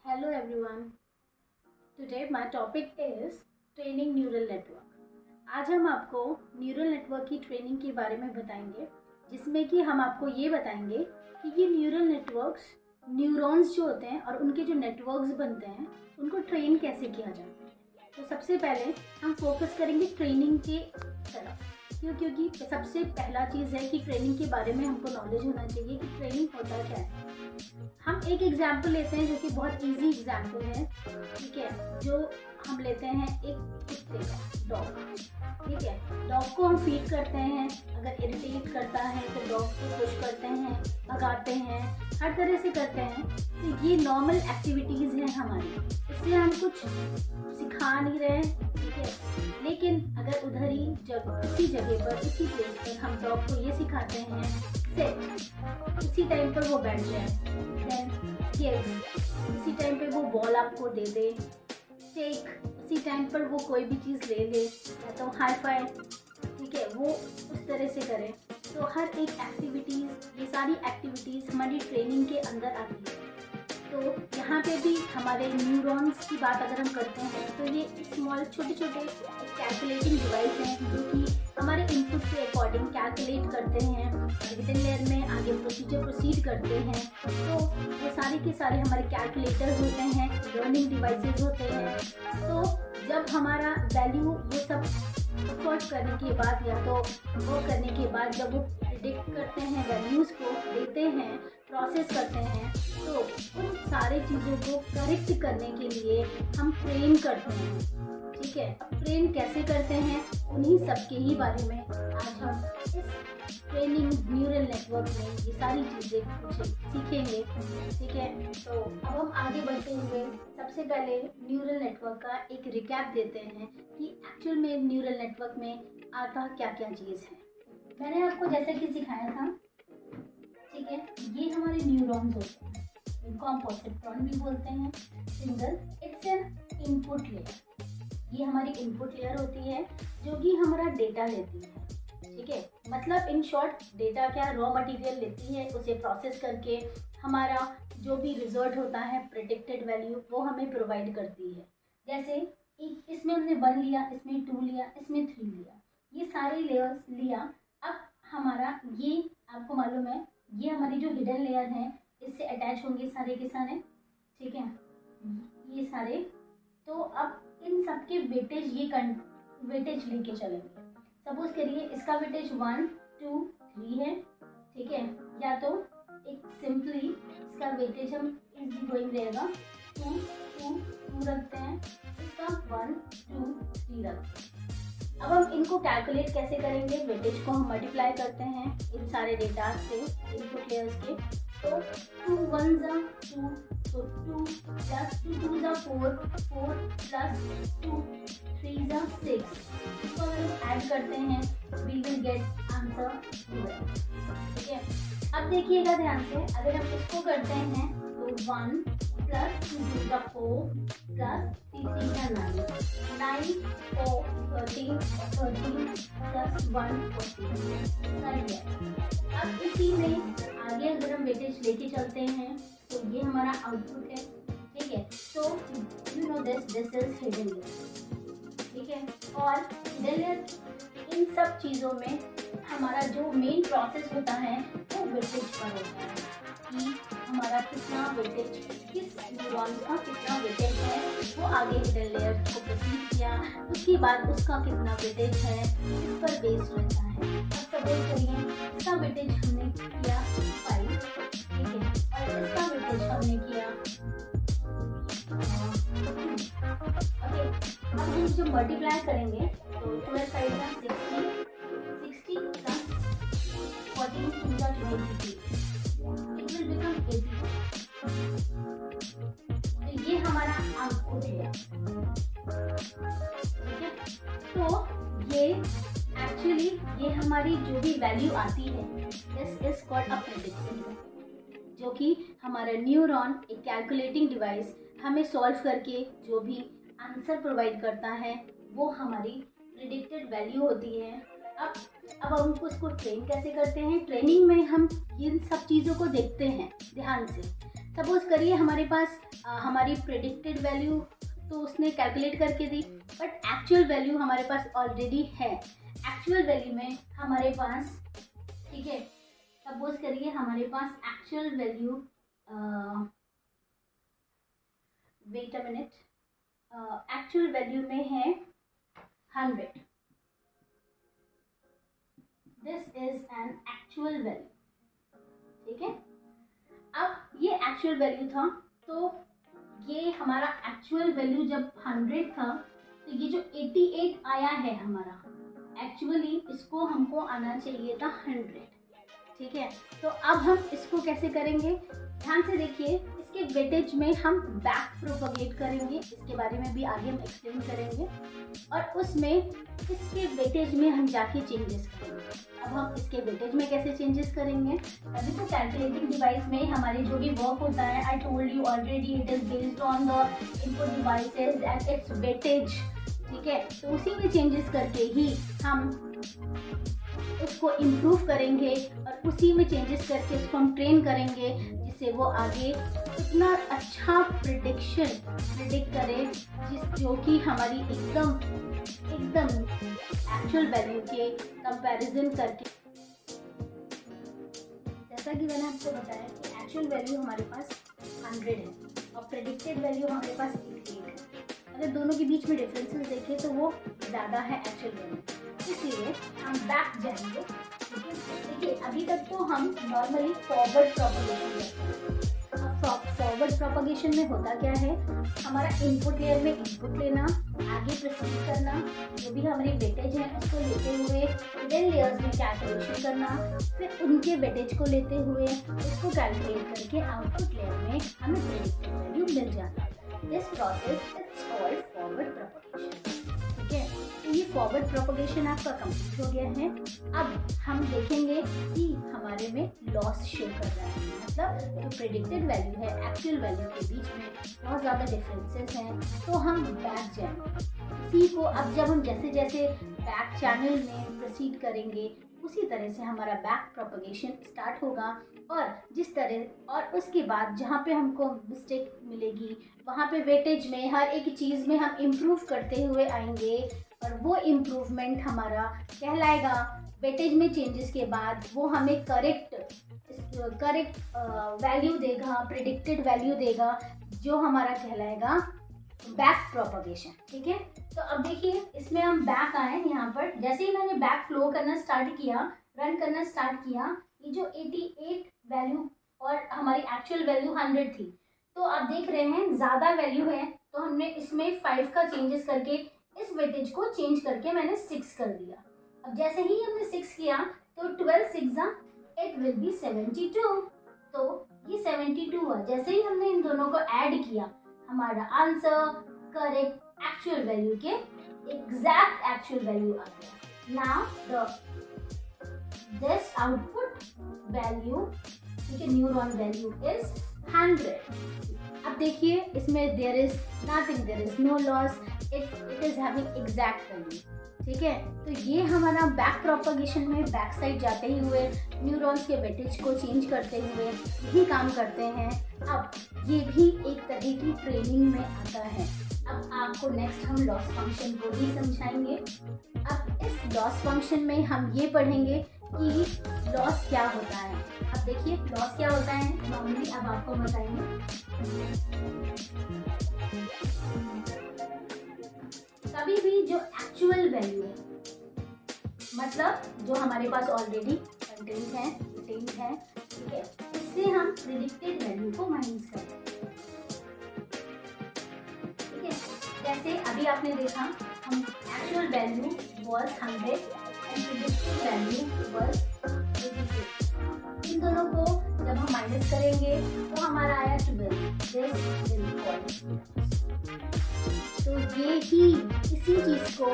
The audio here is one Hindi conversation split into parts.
Hello everyone. Today my topic is training neural network. आज हम आपको न्यूरल नेटवर्क की ट्रेनिंग के बारे में बताएंगे, जिसमें कि हम आपको ये बताएंगे कि ये न्यूरल नेटवर्क्स न्यूरॉन्स जो होते हैं और उनके जो नेटवर्क्स बनते हैं उनको ट्रेन कैसे किया जाता है। तो सबसे पहले हम फोकस करेंगे ट्रेनिंग के तरफ। क्योंकि सबसे पहला चीज़ है कि ट्रेनिंग के बारे में हमको नॉलेज होना चाहिए कि ट्रेनिंग होता क्या है। हम एक एग्जाम्पल लेते हैं जो कि बहुत इजी एग्जाम्पल है, ठीक है। जो हम लेते हैं एक कुत्ते का, डॉग, ठीक है। डॉग को हम फीड करते हैं, अगर इरिटेट करता है तो डॉग को पुश करते हैं, भगाते हैं, हर तरह से करते हैं। तो ये नॉर्मल एक्टिविटीज़ हैं हमारी, इससे हम कुछ सिखा नहीं रहे हैं, ठीक है। लेकिन अगर उधर ही उसी जगह पर, उसी प्लेस पर हम डॉग को ये सिखाते हैं सेट, उसी टाइम पर वो बैठ जाए, देन यस, उसी टाइम पे वो बॉल आपको दे दे, टेक, उसी टाइम पर वो कोई भी चीज़ ले ले, या तो हाई फाई, ठीक है, वो उस तरह से करें। तो हर एक एक्टिविटीज़, ये सारी एक्टिविटीज़ हमारी ट्रेनिंग के अंदर आती है। तो यहाँ पे भी हमारे न्यूरॉन्स की बात अगर हम करते हैं तो ये स्मॉल छोटे छोटे कैलकुलेटिंग डिवाइस हैं जो कि हमारे इनपुट के अकॉर्डिंग कैलकुलेट करते हैं, हिडन लेयर में आगे प्रोसीड करते हैं। तो वो सारे के सारे हमारे कैलकुलेटर्स होते हैं, लर्निंग डिवाइसेस होते हैं। तो जब हमारा वैल्यू ये सब सॉल्व करने के बाद या तो वो करने के बाद जब वो प्रिडिक्ट करते हैं, वैल्यूज़ को देते हैं, प्रोसेस करते हैं, तो उन सारे चीज़ों को करेक्ट करने के लिए हम ट्रेन करते हैं, ठीक है। अब ट्रेन कैसे करते हैं उन्हीं सब के ही बारे में आज हम इस ट्रेनिंग न्यूरल नेटवर्क में ये सारी चीज़ें कुछ सीखेंगे, ठीक है। तो अब हम आगे बढ़ते हुए सबसे पहले न्यूरल नेटवर्क का एक रिकैप देते हैं कि एक्चुअल में न्यूरल नेटवर्क में आता क्या क्या चीज़ है। मैंने आपको जैसे कि सिखाया था, ठीक है, ये हमारे न्यूरॉन्स होते हैं, इनको हम परसेप्ट्रॉन भी बोलते हैं। Single it's an input layer, ये हमारी इनपुट लेयर होती है जो कि हमारा डेटा लेती है, ठीक है। मतलब इन शॉर्ट डेटा क्या, रॉ मटेरियल लेती है, उसे प्रोसेस करके हमारा जो भी रिजल्ट होता है, प्रेडिक्टेड वैल्यू, वो हमें प्रोवाइड करती है। जैसे इसमें हमने 1 लिया, इसमें 2 लिया, इसमें 3 लिया, ये सारे लेयर्स लिया। अब हमारा ये आपको मालूम है, ये हमारी जो हिडन लेयर है इससे अटैच होंगे सारे के सारे, ठीक है, ये सारे। तो अब इन सब के वेटेज, ये वेटेज लेके चलेंगे। सपोज करिए इसका वेटेज 1, 2, 3 है, ठीक है। या तो एक सिंपली इसका वेटेज हम इजी गोइंग रहेगा, 2, 2, 2 रखते हैं, इसका 1, 2, 3 रखते हैं। अब हम इनको कैलकुलेट कैसे करेंगे, वेटेज को हम मल्टीप्लाई करते हैं इन सारे डेटा से, इनपुट लेयर्स के। तो 2 1 जा 2, तो 2 प्लस 2 2 जा 4, 4 प्लस 2 3 जा 6। इसको अगर हम ऐड करते हैं वी विल गेट आंसर 12, ठीक है। अब देखिएगा ध्यान से, अगर हम इसको करते हैं तो 1 प्लस 2 2 जा 4 प्लस 3 3 जा 9, 9 4 13 प्लस 1 14। अब इसी में आगे अगर हम वेटेज लेके चलते हैं तो ये हमारा आउटपुट है, ठीक है। So you know this is hidden layer, ठीक है। और हिडन लेयर इन सब चीज़ों में हमारा जो मेन प्रोसेस होता है वो वेटेज पर होता है कि हमारा कितना वेटेज, किस न्यूरॉन का कितना वेटेज है, वो आगे हिडन लेयर को प्रोसीड किया, उसके बाद उसका कितना वेटेज है इस पर बेस्ड रहता है। अब सपोज करिए इसका वेटेज हमने किया 5, ठीक है, और इसका वेटेज हमने किया 2, ओके। अब हम जब मल्टीप्लाई करेंगे तो 12 5 जा 60, 60 प्लस 14 2 जा 23, इट विल बिकम 80। तो ये हमारा आउटपुट है, ठीक है। तो ये एक्चुअली ये हमारी जो भी वैल्यू आती है this is called a predicted value, जो कि हमारा न्यूरॉन एक कैलकुलेटिंग डिवाइस हमें सॉल्व करके जो भी आंसर प्रोवाइड करता है वो हमारी प्रेडिक्टेड वैल्यू होती है। अब हम उसको ट्रेन कैसे करते हैं। ट्रेनिंग में हम इन सब चीज़ों को देखते हैं ध्यान से। सपोज करिए हमारे पास हमारी प्रेडिक्टेड वैल्यू तो उसने कैलकुलेट करके दी, बट एक्चुअल वैल्यू हमारे पास ऑलरेडी है। एक्चुअल वैल्यू में हमारे पास, ठीक है, सपोज करिए हमारे पास actual value, wait a minute, actual value में है 100। This is an actual value, ठीक है। अब ये एक्चुअल वैल्यू था, तो ये हमारा एक्चुअल वैल्यू जब 100 था, तो ये जो 88 आया है हमारा, एक्चुअली इसको हमको आना चाहिए था 100, ठीक है। तो अब हम इसको कैसे करेंगे, ध्यान से देखिए। इसके वेटेज में हम बैक प्रोपगेट करेंगे, इसके बारे में भी आगे हम एक्सप्लेन करेंगे, और उसमें इसके वेटेज में हम जाके चेंजेस करेंगे। अब हम इसके वेटेज में कैसे चेंजेस करेंगे, अभी तो कैलकुलेटिंग डिवाइस में हमारे जो भी वर्क होता है, I told you already, it is based on the input devices and it's weightage, ठीक है। तो उसी में चेंजेस करके ही हम उसको इम्प्रूव करेंगे और उसी में चेंजेस करके उसको हम ट्रेन करेंगे, जिससे वो आगे इतना अच्छा प्रिडिक्ट करे जो कि हमारी एकदम एक्चुअल वैल्यू के कंपैरिजन करके। जैसा कि मैंने आपको बताया कि एक्चुअल वैल्यू हमारे पास 100 है और प्रेडिक्टेड वैल्यू हमारे पास 88 है। अगर दोनों के बीच में डिफरेंसेस देखें तो वो ज़्यादा है एक्चुअल वैल्यू, इसलिए हम बैक जाएंगे, ठीक है। देखिए अभी तक तो हम नॉर्मली फॉरवर्ड प्रोपगेशन करते हैं। अब फॉरवर्ड प्रोपगेशन में होता क्या है, हमारा इनपुट लेयर में इनपुट लेना, आगे प्रोसीड करना, जो भी हमारी वेटेज है उसको लेते हुए हिडन लेयर्स में कैलकुलेशन करना, फिर उनके वेटेज को लेते हुए उसको कैलकुलेट करके आउटपुट लेयर में हमें प्रेडिक्टेड वैल्यू मिल जाता है। This process is called forward propagation, ठीक है। तो ये फॉरवर्ड प्रोपगेशन आपका कंप्लीट हो गया है। अब हम देखेंगे कि हमारे में लॉस शो कर रहा है, मतलब जो प्रेडिक्टेड वैल्यू है एक्चुअल वैल्यू के बीच में बहुत ज़्यादा डिफरेंसेस हैं, तो हम बैक जाएंगे। इसी को अब जब हम जैसे जैसे बैक चैनल में प्रोसीड करेंगे, उसी तरह से हमारा बैक प्रोपगेशन स्टार्ट होगा, और जिस तरह और उसके बाद जहाँ पे हमको मिस्टेक मिलेगी वहाँ पे वेटेज में हर एक चीज़ में हम इम्प्रूव करते हुए आएंगे, और वो इम्प्रूवमेंट हमारा कहलाएगा वेटेज में चेंजेस के बाद वो हमें करेक्ट वैल्यू देगा, प्रेडिक्टेड वैल्यू देगा, जो हमारा कहलाएगा बैक प्रोपगेशन, ठीक है। तो अब देखिए इसमें हम बैक आए, यहाँ पर जैसे ही मैंने बैक फ्लो करना स्टार्ट किया, रन करना स्टार्ट किया, ये जो 88 वैल्यू और हमारी एक्चुअल वैल्यू 100 थी, तो आप देख रहे हैं ज़्यादा वैल्यू है, तो हमने इसमें 5 का चेंजेस करके इस वेटेज को चेंज करके मैंने 6 कर दिया। अब जैसे ही हमने 6 किया तो 12 6 इट विल बी 72, तो ये 72 हुआ। जैसे ही हमने इन दोनों को ऐड किया, हमारा आंसर करेक्ट एक्चुअल वैल्यू के एग्जैक्ट एक्चुअल वैल्यू आ गया। नाउ दिस आउटपुट वैल्यू, ठीक है, न्यूरॉन वैल्यू इज 100। अब देखिए इसमें there is nothing, there is no loss, it is having exact value, ठीक है। तो ये हमारा बैक प्रोपगेशन में बैक साइड जाते ही हुए न्यूरॉन्स के वेटेज को चेंज करते हुए यही काम करते हैं। अब ये भी एक तरह की ट्रेनिंग में आता है। अब आपको नेक्स्ट हम लॉस फंक्शन को भी समझाएंगे। अब इस लॉस फंक्शन में हम ये पढ़ेंगे कि लॉस क्या होता है। अब देखिए लॉस क्या होता है नॉर्मली, अब आपको बताएंगे। कभी भी जो एक्चुअल वैल्यू है, मतलब जो हमारे पास ऑलरेडी कंटेंट है, ठीक है, इससे हम प्रेडिक्टेड वैल्यू को माइनस करते हैं, ठीक है। जैसे अभी आपने देखा हम actual value was 100 and predicted value was 88। इन दोनों को जब हम माइनस करेंगे तो हमारा आया 12। तो ये ही इसी चीज़ को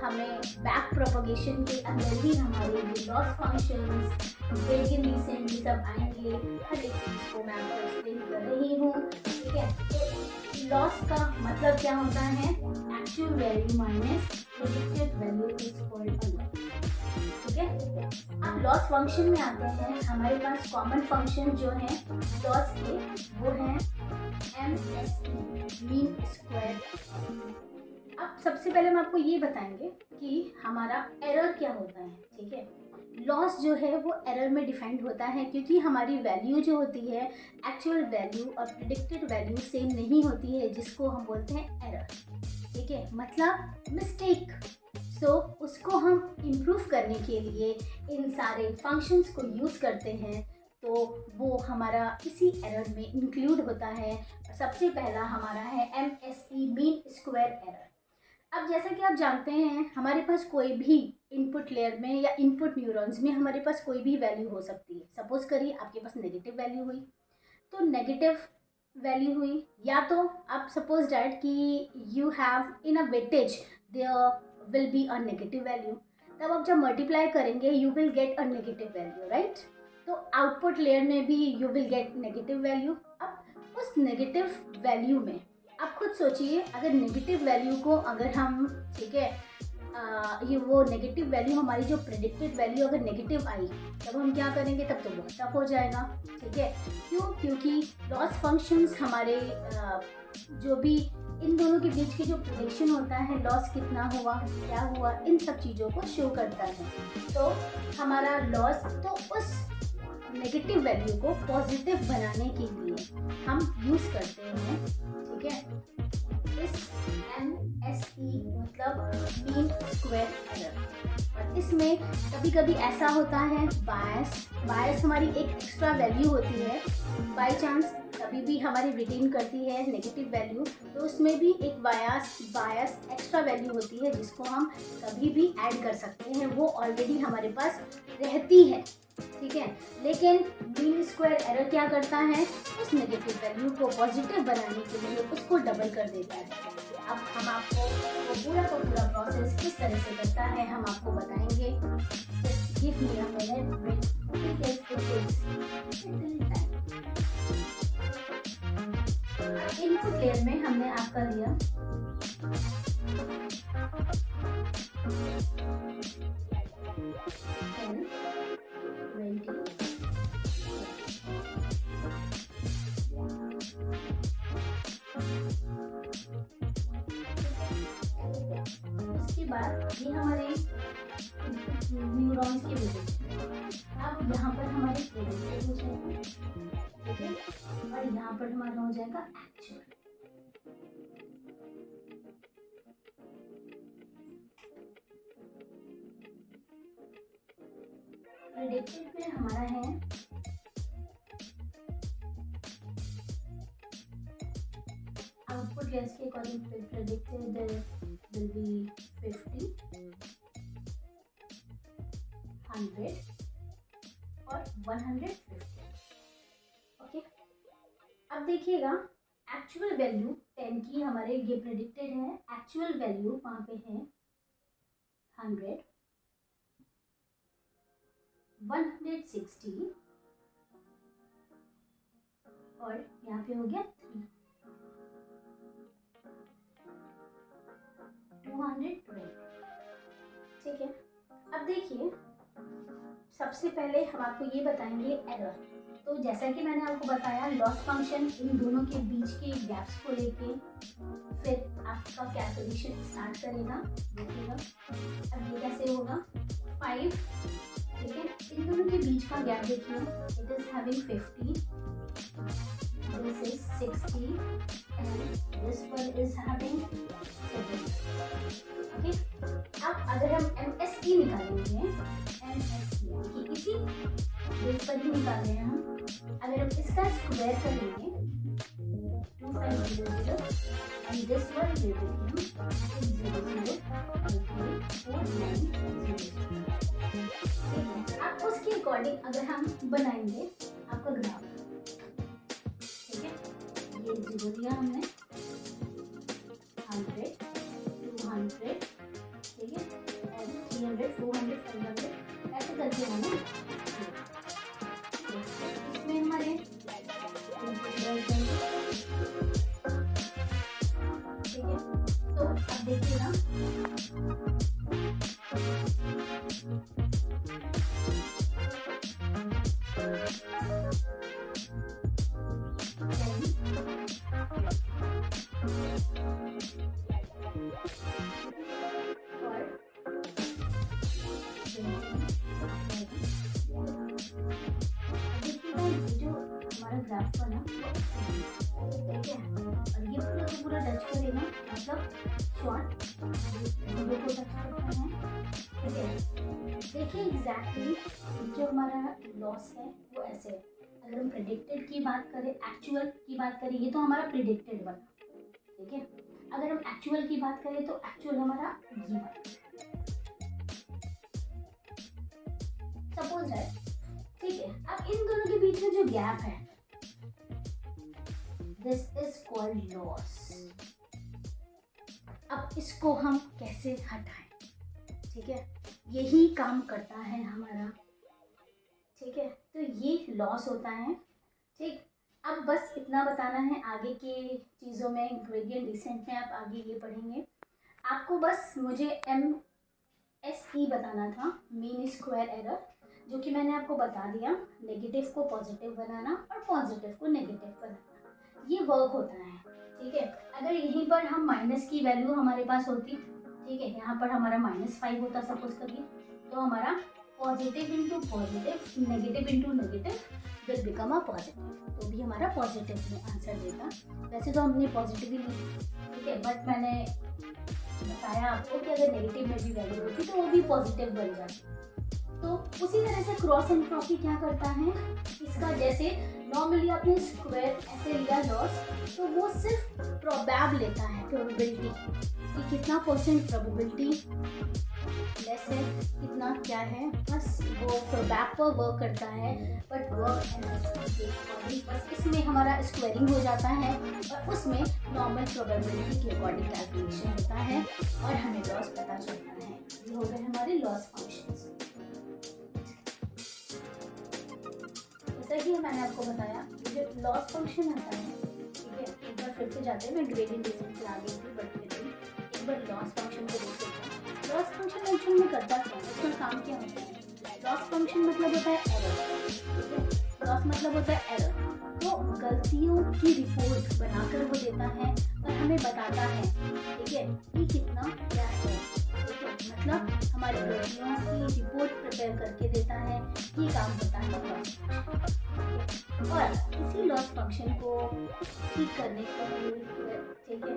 हमें बैक प्रोपगेशन के अंदर ही हमारे ये लॉस फंक्शंस, वेगन डिसेंट ये सब आएंगे। हर एक चीज़ को मैं आपको एक्सप्लेन कर रही हूँ, ठीक है। तो लॉस का मतलब क्या होता है, actual value minus predicted value is called a loss. ठीक है। अब लॉस फंक्शन में आते हैं। हमारे पास कॉमन फंक्शन जो है लॉस के वो है MSE मीन स्क्वायर। अब सबसे पहले हम आपको ये बताएंगे कि हमारा एरर क्या होता है। ठीक है, लॉस जो है वो एरर में डिफाइंड होता है क्योंकि हमारी वैल्यू जो होती है एक्चुअल वैल्यू और प्रिडिक्टेड वैल्यू सेम नहीं होती है, जिसको हम बोलते हैं एरर। ठीक है, मतलब मिस्टेक। सो उसको हम इम्प्रूव करने के लिए इन सारे फंक्शंस को यूज़ करते हैं, तो वो हमारा इसी एरर में इंक्लूड होता है। सबसे पहला हमारा है MSE मीन स्क्वायर एरर। अब जैसा कि आप जानते हैं हमारे पास कोई भी इनपुट लेयर में या इनपुट न्यूरॉन्स में हमारे पास कोई भी वैल्यू हो सकती है। सपोज करिए आपके पास नेगेटिव वैल्यू हुई, तो नेगेटिव वैल्यू हुई, या तो आप सपोज दैट कि you have in a weightage there will be a negative value, तब आप जब मल्टीप्लाई करेंगे you will get a negative value, right. तो आउटपुट लेयर में भी you will get negative value. अब उस नेगेटिव वैल्यू में आप खुद सोचिए, अगर नेगेटिव वैल्यू को अगर हम, ठीक है, ये वो नेगेटिव वैल्यू हमारी जो प्रेडिक्टेड वैल्यू अगर नेगेटिव आई, तब हम क्या करेंगे, तब तो बहुत टफ हो जाएगा। ठीक है, क्यों? क्योंकि लॉस फंक्शंस हमारे जो भी इन दोनों के बीच की जो प्रेडिक्शन होता है, लॉस कितना हुआ, क्या हुआ, इन सब चीज़ों को शो करता है। तो हमारा लॉस, तो उस नेगेटिव वैल्यू को पॉजिटिव बनाने के लिए हम यूज़ करते हैं, ठीक है, इस MSE मतलब मीन स्क्वायर एरर। और इसमें कभी कभी ऐसा होता है बायस हमारी एक एक्स्ट्रा वैल्यू होती है, बाय चांस कभी भी हमारी रिटेन करती है नेगेटिव वैल्यू, तो उसमें भी एक बायस एक्स्ट्रा वैल्यू होती है जिसको हम कभी भी ऐड कर सकते हैं, वो ऑलरेडी हमारे पास रहती है। ठीक है, लेकिन मीन स्क्वायर एरर क्या करता है, उस नेगेटिव वैल्यू को पॉजिटिव बनाने के लिए उसको डबल कर देता है। अब हम आपको वो पूरा का पूरा प्रोसेस किस तरह से करता है हम आपको बताएंगे। Just give me a minute, because it takes little time। Input layer में हमने आपका लिया 10, 20, उसके बाद ये हमारे न्यूरॉन्स के वजह। अब यहाँ पर हमारे प्रेडिक्टेड हो जाएगा, ठीक है, और यहाँ पर हमारा हो जाएगा एक्चुअल। प्रेडिक्टेड में हमारा है आउटपुट लेयर्स के अकॉर्डिंग प्रेडिक्टेड will be 50, 100 और 150। ओके, अब देखिएगा एक्चुअल वैल्यू 10 की हमारे ये प्रेडिक्टेड है, एक्चुअल वैल्यू वहाँ पे है 100, 160 और यहाँ पे हो गया 3, 220। ठीक है, अब देखिए सबसे पहले हम आपको ये बताएंगे एरर। तो जैसा कि मैंने आपको बताया लॉस फंक्शन इन दोनों के बीच के गैप्स को लेके फिर आपका कैलकुलेशन स्टार्ट करेगा। देखिएगा अब ये कैसे होगा, 5, ठीक है, इन दोनों के बीच का गैप देखिए, it is having 50, this is 60 and this one is having 70। Okay, अब अगर हम MSE निकालेंगे, MSE देखिए इसी बेस पर ही निकाल रहे हैं हम, अगर हम इसका स्क्वायर करेंगे 2500 and this one will be 600 अब उसके अकॉर्डिंग अगर हम बनाएंगे आपका ग्राफ, ठीक है, ये 0 दिया हमने, 100, 200, ठीक है, और 300, 400, 500 ऐसे करके हमें इसमें हमारे ठीक है। तो अब देखिएगा शॉर्ट जीरो को टच करते हैं, ठीक है। देखिए एग्जैक्टली जो हमारा लॉस है वो ऐसे है। अगर हम प्रिडिक्टेड की बात करें, एक्चुअल की बात करें, ये तो हमारा प्रिडिक्टेड बना, ठीक है। अगर हम एक्चुअल की बात करें तो एक्चुअल हमारा ये बना। सपोज है, ठीक है। अब इन दोनों के बीच में जो गैप है, दिस इज कॉल्ड लॉस। अब इसको हम कैसे हटाएं, ठीक है, यही काम करता है हमारा, ठीक है। तो ये लॉस होता है, ठीक। अब बस इतना बताना है, आगे के चीज़ों में ग्रेडियंट डिसेंट में आप आगे ये पढ़ेंगे। आपको बस मुझे MSE बताना था, मीन स्क्वायर एरर, जो कि मैंने आपको बता दिया। नेगेटिव को पॉजिटिव बनाना और पॉजिटिव को नेगेटिव बनाना, ये वर्क होता है, ठीक है। अगर यहीं पर हम माइनस की वैल्यू हमारे पास होती, ठीक है, यहाँ पर हमारा -5 होता सपोज करिए, तो हमारा positive into positive, negative into negative will become a positive, तो भी हमारा पॉजिटिव में आंसर देगा। वैसे तो हमने पॉजिटिव ही लिखी, ठीक है, बट मैंने बताया आपको कि अगर नेगेटिव में भी वैल्यू होती तो वो भी पॉजिटिव बन जाती। तो उसी तरह से क्रॉस एंट्रोपी क्या करता है, इसका जैसे नॉर्मली आपने स्क्वायर ऐसे लिया लॉस, तो वो सिर्फ प्रोबेब लेता है, प्रोबेबिलिटी कि कितना परसेंट प्रोबेबिलिटी लेस है, कितना क्या है, बस वो प्रोबेब पर वर्क करता है। बट वर्क बस इसमें हमारा स्क्वायरिंग हो जाता है और उसमें नॉर्मल प्रोबेबिलिटी के अकॉर्डिंग कैलकुलेशन होता है और हमें लॉस पता चलता है। ये हो गए हमारे लॉस फंक्शंस। जैसा कि मैंने आपको बताया, जो लॉस फंक्शन आता है, ठीक है, एक बार फिर से जाते हैं, मैं ग्रेडियंट डिसेंट पे आ गई थी, बट फिर भी एक बार लॉस फंक्शन को देख लेते हैं। लॉस फंक्शन एक्चुअल में करता क्या है, इसका काम क्या होता है। लॉस फंक्शन मतलब होता है एरर, ठीक है। लॉस मतलब होता है एरर, तो गलतियों की रिपोर्ट बनाकर वो देता है और हमें बताता है, ठीक है, कि कितना क्या है, ठीक है। मतलब हमारी गलतियों की रिपोर्ट प्रिपेयर करके देता है, ये काम होता है लॉस फंक्शन। और इसी लॉस फंक्शन को ठीक करने के लिए, ठीक है,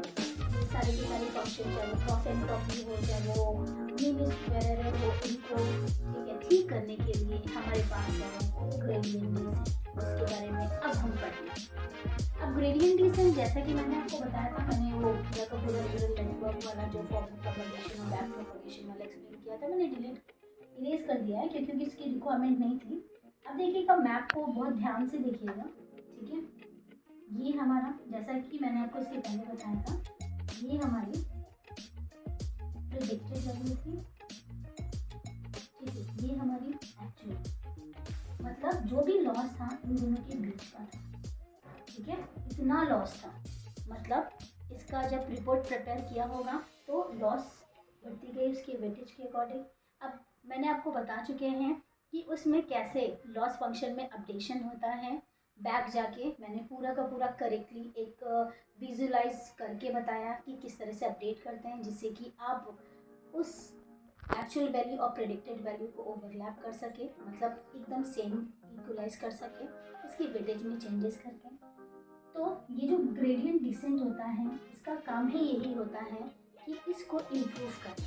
ये सारे के सारे फंक्शन, चाहे वो क्रॉस एंट्रोपी हो, चाहे वो मीन स्क्वायर एरर हो, इनको, ठीक है, ठीक करने के लिए हमारे पास है ग्रेडियंट डिसेंट। उसके बारे में अब हम पढ़ेंगे। अब ग्रेडियंट डिसेंट, जैसा कि मैंने आपको बताया था, मैंने वो पूरा का पूरा न्यूरल नेटवर्क वाला जो फॉरवर्ड प्रोपगेशन और बैक प्रोपगेशन वाला एक्सप्लेन किया था, मैंने इरेज कर दिया है क्योंकि इसकी रिक्वायरमेंट नहीं थी। अब देखिएगा, मैप को बहुत ध्यान से देखिएगा, ठीक है। ये हमारा, जैसा कि मैंने आपको इसके पहले बताया था, ये हमारी प्रेडिक्टेड वैल्यू थी, ठीक है, ये हमारी एक्चुअल, मतलब जो भी लॉस था इन दोनों के बीच का था, ठीक है, इतना लॉस था। मतलब इसका जब रिपोर्ट प्रिपेयर किया होगा तो लॉस बढ़ती गई उसके वेटेज के अकॉर्डिंग। अब मैंने आपको बता चुके हैं कि उसमें कैसे लॉस फंक्शन में अपडेशन होता है। बैक जाके मैंने पूरा का पूरा करेक्टली एक विजुलाइज करके बताया कि किस तरह से अपडेट करते हैं, जिससे कि आप उस एक्चुअल वैल्यू और प्रेडिक्टेड वैल्यू को ओवरलैप कर सके, मतलब एकदम सेम इक्वलाइज कर सके इसकी वेटेज में चेंजेस करके। तो ये जो ग्रेडियंट डिसेंट होता है, इसका काम ही यही होता है कि इसको इम्प्रूव करना,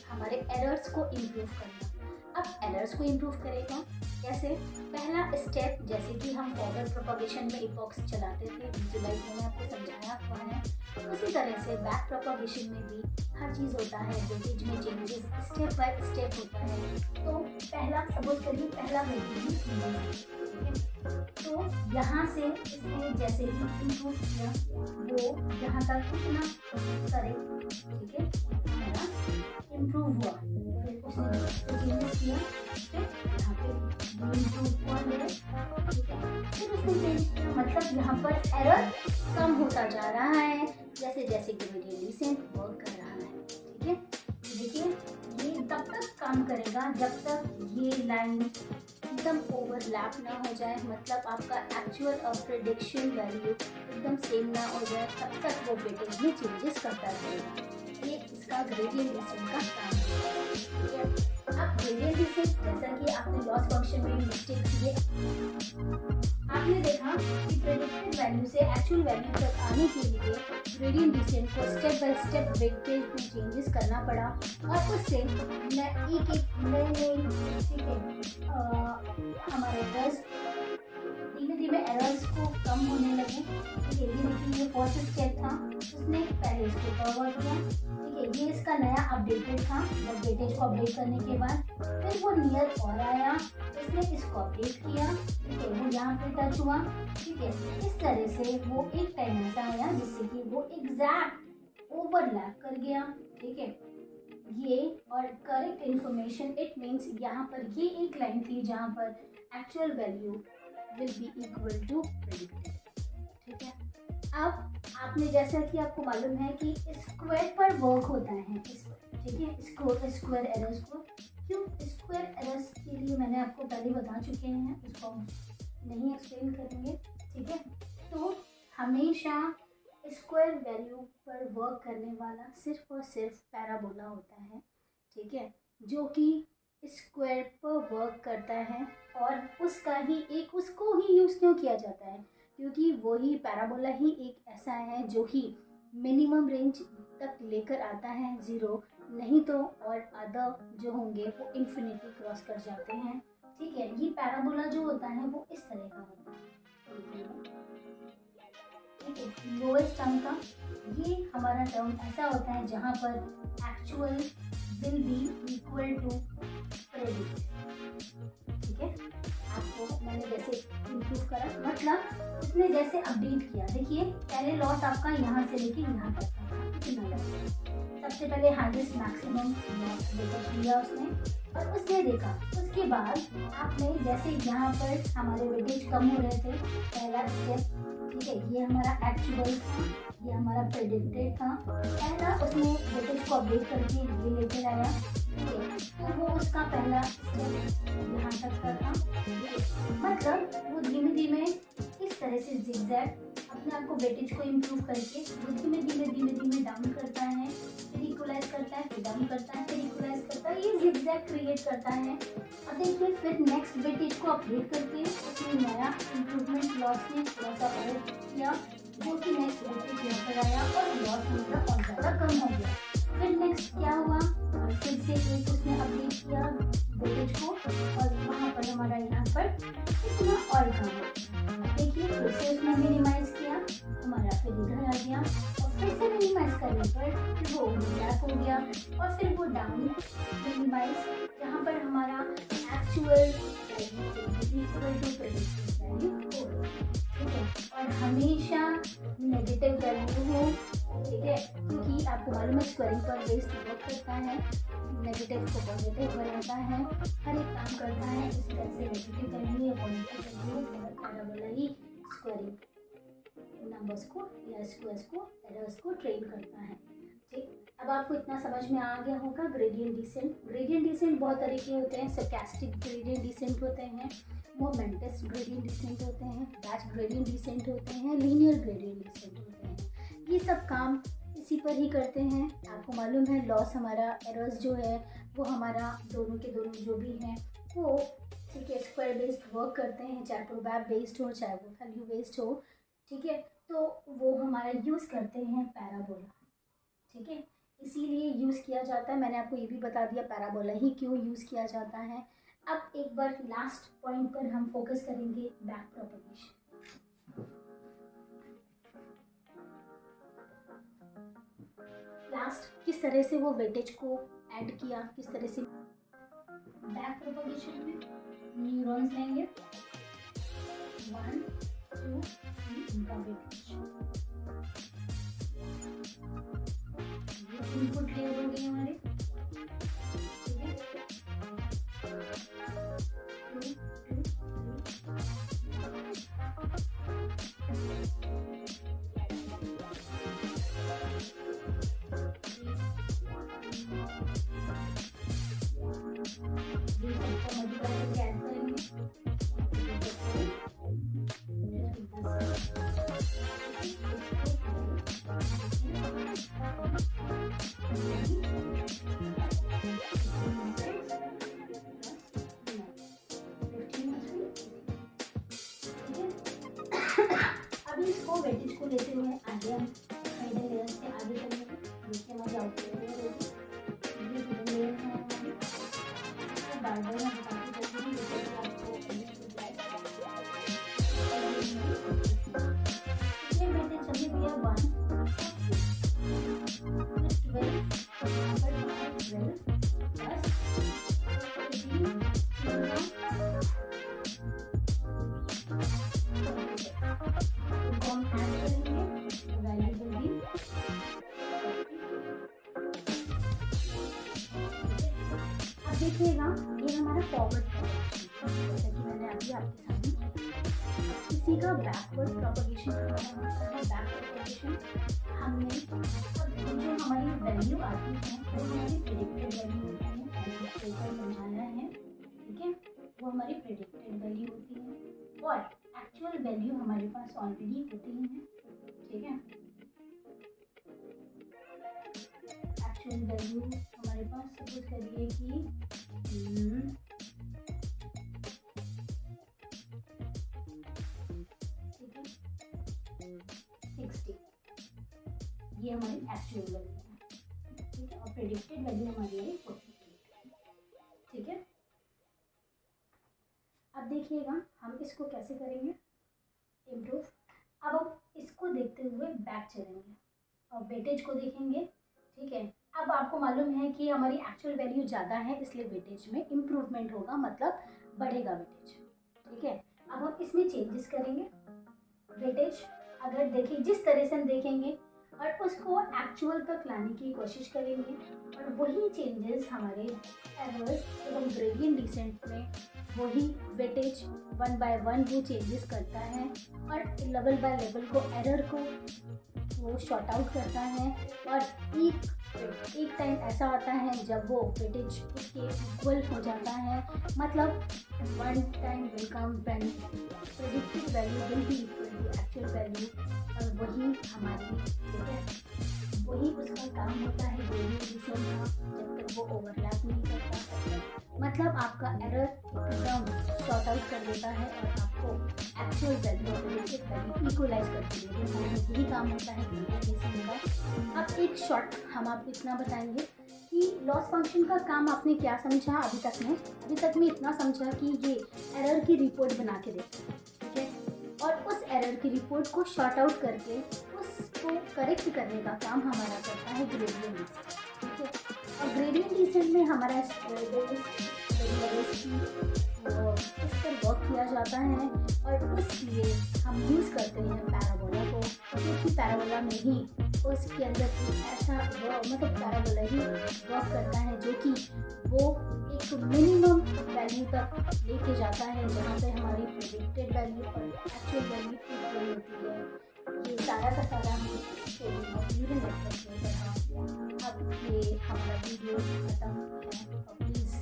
हमारे एरर्स को इम्प्रूव करना। अब एरर्स को इम्प्रूव करेगा कैसे? पहला स्टेप, जैसे कि हम फॉरवर्ड प्रोपगेशन में इपॉक्स चलाते थे, विजुलाइज मैंने आपको समझाया हुआ है, उसी तरह से बैक प्रोपगेशन में भी हर चीज़ होता है, वेटेज में चेंजेस स्टेप बाय स्टेप होता है। तो पहला, सपोज करिए पहला वेटेज, तो यहाँ से इसने जैसे ही इम्प्रूव किया वो यहाँ तक इतना करे, ठीक है, हमारा इम्प्रूव हुआ, फिर उसने चेंजेस किया, फिर यहाँ पे इम्प्रूव हुआ लेवल, ठीक है, फिर उसने चेंज किया, मतलब यहाँ पर एरर कम होता जा रहा है जैसे जैसे ग्रेडियंट डिसेंट वर्क कर रहा है, ठीक है। देखिए ये तब तक काम करेगा जब तक ये लाइन एकदम ओवरलैप ना हो जाए, मतलब आपका एक्चुअल और प्रेडिक्शन वैल्यू एकदम सेम ना हो जाए, तब तक वो वेटेज में चेंजेस करता रहेगा। ये इसका ग्रेडियंट डिसेंट का काम है, ठीक है। अब ग्रेडियंट डिसेंट, जैसा कि आपने लॉस फंक्शन में मिस्टेक किए, आपने देखा कि प्रेडिक्टेड वैल्यू से एक्चुअल वैल्यू तक आने के लिए ग्रेडियंट डिसेंट को स्टेप बाय स्टेप वेटेज में चेंजेस करना पड़ा और उससे एक नए ठीक है हमारे एरर्स धीमे धीमे एरर्स को कम होने लगे। ठीक है, ये देखिए ये फर्स्ट स्टेप था, उसने पहले इसको कवर किया। ठीक है, ये इसका नया अपडेटेड था, जब वेटेज को अपडेट करने के बाद फिर वो नियर और आया, इसने इसको अपडेट किया। ठीक है, वो यहाँ पे टच हुआ। ठीक है, इस तरह से वो एक टाइम ऐसा आया जिससे कि वो एग्जैक्ट ओवरलैप कर गया। ठीक है, ये और करेक्ट इंफॉर्मेशन, इट मीन्स यहाँ पर ये एक लाइन थी जहाँ पर actual value will be equal to predicted. ठीक है, अब आपने जैसा कि आपको मालूम है कि स्क्वायर पर वर्क होता है इस पर। ठीक है, स्क्वायर एरर्स को क्यों, स्क्वायर एरर्स के लिए मैंने आपको पहले बता चुके हैं, उसको हम नहीं एक्सप्लेन करेंगे। ठीक है, तो हमेशा स्क्वायर वैल्यू पर वर्क करने वाला सिर्फ और सिर्फ पैराबोला होता है। ठीक है, जो कि स्क्वायर पर वर्क करता है और उसको ही यूज़ क्यों किया जाता है, क्योंकि वही पैराबोला ही एक ऐसा है जो कि मिनिमम रेंज तक लेकर आता है ज़ीरो, नहीं तो और अदर जो होंगे वो इन्फिनिटी क्रॉस कर जाते हैं। ठीक है, ये पैराबोला जो होता है वो इस तरह का होता है। ठीक है, लोएस्ट टर्म का ये हमारा टर्म ऐसा होता है जहाँ पर actual will be equal to predict. ठीक है, आपको मैंने जैसे इम्प्रूव करा, मतलब उसने जैसे अपडेट किया। देखिए पहले लॉस आपका यहाँ से लेके यहाँ तक था, कितना लॉस, सबसे पहले हाईएस्ट मैक्सिमम लॉस लिया उसने और उसने देखा। उसके बाद आपने जैसे यहाँ पर हमारे वेटेज कम हो रहे थे, पहला स्टेप। ठीक है, ये हमारा एक्चुअल था, ये हमारा प्रेडिक्टेड था। पहला उसने वेटेज को अपडेट करके ये लेकर आया। ठीक है, तो वो उसका पहला स्टेप यहाँ तक का था। मतलब वो धीमे धीमे इस तरह से जिगजैग अपने आप को वेटेज को इम्प्रूव करके वो धीमे धीमे डाउन करता है, फिर इक्वलाइज करता है, फिर डाउन करता है, फिर इक्वलाइज करता है, ये जिगजैग क्रिएट करता है। और देखिए फिर नेक्स्ट वेटेज को अपडेट करके उसने नया इम्प्रूवमेंट लॉस ने थोड़ा सा और किया, जो कि नेक्स्ट वेटेज यहाँ पर आया और लॉस हमारा और ज़्यादा कम हो गया। फिर नेक्स्ट क्या हुआ, फिर से एक उसने अपडेट किया वेटेज को और वहाँ पर हमारा यहाँ पर इतना और कम। देखिए फिर से उसने मिनिमाइज किया, हमारा फिर इधर आ गया और फिर से मिनिमाइज करने पर फिर वो ओवरलैप हो गया और फिर वो डाउन मिनिमाइज, जहाँ पर हमारा actual equal to predicted value हो। ठीक है, और हमेशा नेगेटिव वैल्यू हो। ठीक है, क्योंकि आपको मालूम है स्क्वायरिंग पर बेस्ड वर्क करता है, नेगेटिव को पॉजिटिव बनाता है, हर एक काम करता है इस तरह से। नेगेटिव वैल्यू या पॉजिटिव वैल्यू पैराबोला ही स्क्वायरिंग नंबर्स को या स्क्वायर्स को एरर्स को ट्रेन करता है। ठीक, अब आपको इतना समझ में आ गया होगा ग्रेडियंट डिसेंट। ग्रेडियंट डिसेंट बहुत तरह के होते हैं, स्टोचैस्टिक ग्रेडियंट डिसेंट होते हैं, मोमेंटस ग्रेडियंट डिसेंट होते हैं, बैच ग्रेडियंट डिसेंट होते हैं, लीनियर ग्रेडियंट डिसेंट होते हैं। ये सब काम इसी पर ही करते हैं। आपको मालूम है लॉस हमारा एरर्स जो है वो हमारा दोनों के दोनों जो भी हैं वो ठीक है स्क्वायर बेस्ड वर्क करते हैं, चाहे प्रोबैब बेस्ड हो चाहे वो वैल्यू बेस्ड हो। ठीक है, तो वो हमारा यूज़ करते हैं पैराबोला। ठीक है, इसीलिए यूज़ किया जाता है। मैंने आपको ये भी बता दिया पैराबोला ही क्यों यूज़ किया जाता है। अब एक बार लास्ट पॉइंट पर हम फोकस करेंगे, बैक प्रोपगेशन। लास्ट किस तरह से वो वेटेज को ऐड किया, किस तरह से बैक प्रोपगेशन में न्यूरॉन्स लेंगे 1 2 3 इनका वेटेज, इनपुट क्लियर हो गई हमारे। ठीक है, 2 2 3 अभी इसको वेटेज को लेते हुए आगे हम हिडन लेयर से आगे चलेंगे। देखिए हमारी आउटर लेयर होगी, ये हिडन लेयर है हमारी। इसको बार बार मैं बताती रहती हूँ जैसे कि आपको इसमें वेटेज हमने दिया 1 12 प्लस 18 देखिएगा ये हमारा फॉरवर्ड प्रोपगेशन जैसा कि मैंने अभी आपके सामने किया। इसी का बैकवर्ड प्रोपगेशन हमारा होता है। बैक प्रोपगेशन हमने जो हमारी वैल्यू आती है वो हमारी प्रेडिक्टेड वैल्यू होती है, मैंने ऊपर समझाया है, ठीक है। वो हमारी प्रेडिक्टेड वैल्यू होती है और एक्चुअल वैल्यू हमारे पास ऑलरेडी होती है, ठीक है। एक्चुअल वैल्यू हमारे पास सपोज करिए कि ठीक है 60, ये हमारी एक्चुअल वैल्यू है, ठीक है। और प्रेडिक्टेड वैल्यू हमारी है 48, ठीक है। अब देखिएगा हम इसको कैसे करेंगे इम्प्रूव। अब हम इसको देखते हुए बैक चलेंगे और वेटेज को देखेंगे, ठीक है। अब आपको मालूम है कि हमारी एक्चुअल वैल्यू ज़्यादा है इसलिए वेटेज में इम्प्रूवमेंट होगा, मतलब बढ़ेगा वेटेज, ठीक है। अब हम इसमें चेंजेस करेंगे। वेटेज अगर देखें जिस तरह से हम देखेंगे और उसको एक्चुअल तक लाने की कोशिश करेंगे और वही चेंजेस हमारे एरर्स एवं ग्रेडियंट डिसेंट में वही वेटेज 1 बाय 1 वो चेंजेस करता है और लेवल बाय लेवल को एरर को वो शॉर्ट आउट करता है। और एक टाइम ऐसा आता है जब वो वेटेज उसके इक्वल हो जाता है, मतलब one time will come when predicted value will be equal to actual value और वही हमारी, ठीक है, वही उसका काम होता है ग्रेडियंट डिसेंट का, जब तक वो ओवरलैप नहीं करता, मतलब आपका एरर एकदम शॉर्ट आउट कर देता है और आपको एक्चुअल वैल्यू और प्रेडिक्टेड वैल्यू इक्वलाइज करके देते हैं, यही काम होता है ग्रेडियंट डिसेंट का। अब एक शॉर्ट हम आपको इतना बताएंगे कि लॉस फंक्शन का काम आपने क्या समझा अभी तक में इतना समझा कि ये एरर की रिपोर्ट बना के देता है, ठीक है। और उस एरर की रिपोर्ट को शॉर्ट आउट करके उसको करेक्ट करने का काम हमारा करता है ग्रेडियंट डिसेंट, ठीक है। और ग्रेडियंट डिसेंट में हमारा इस पर वर्क किया जाता है और इसलिए हम यूज़ करते हैं पैराबोला को, क्योंकि पैराबोला में ही उसके अंदर ऐसा मतलब पैराबोला ही वर्क करता है जो कि वो एक मिनिमम वैल्यू तक लेके जाता है जहाँ पे हमारी प्रेडिक्टेड वैल्यू और एक्चुअल वैल्यू इक्वल होती है। ये सारा का सारा हम न्यूरल नेटवर्क में पढ़ा। अब ये हमारा वीडियो खत्म है और प्लीज़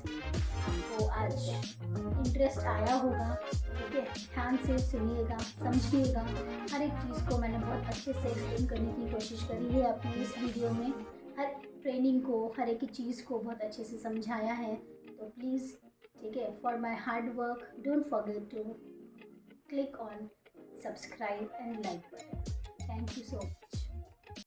आपको आज इंटरेस्ट आया होगा, ठीक है। ध्यान से सुनिएगा, समझिएगा, हर एक चीज़ को मैंने बहुत अच्छे से एक्सप्लेन करने की कोशिश करी है अपने इस वीडियो में। हर ट्रेनिंग को, हर एक चीज़ को बहुत अच्छे से समझाया है, तो प्लीज़, ठीक है, for my hard work don't forget to click on subscribe and like button. Thank you so much.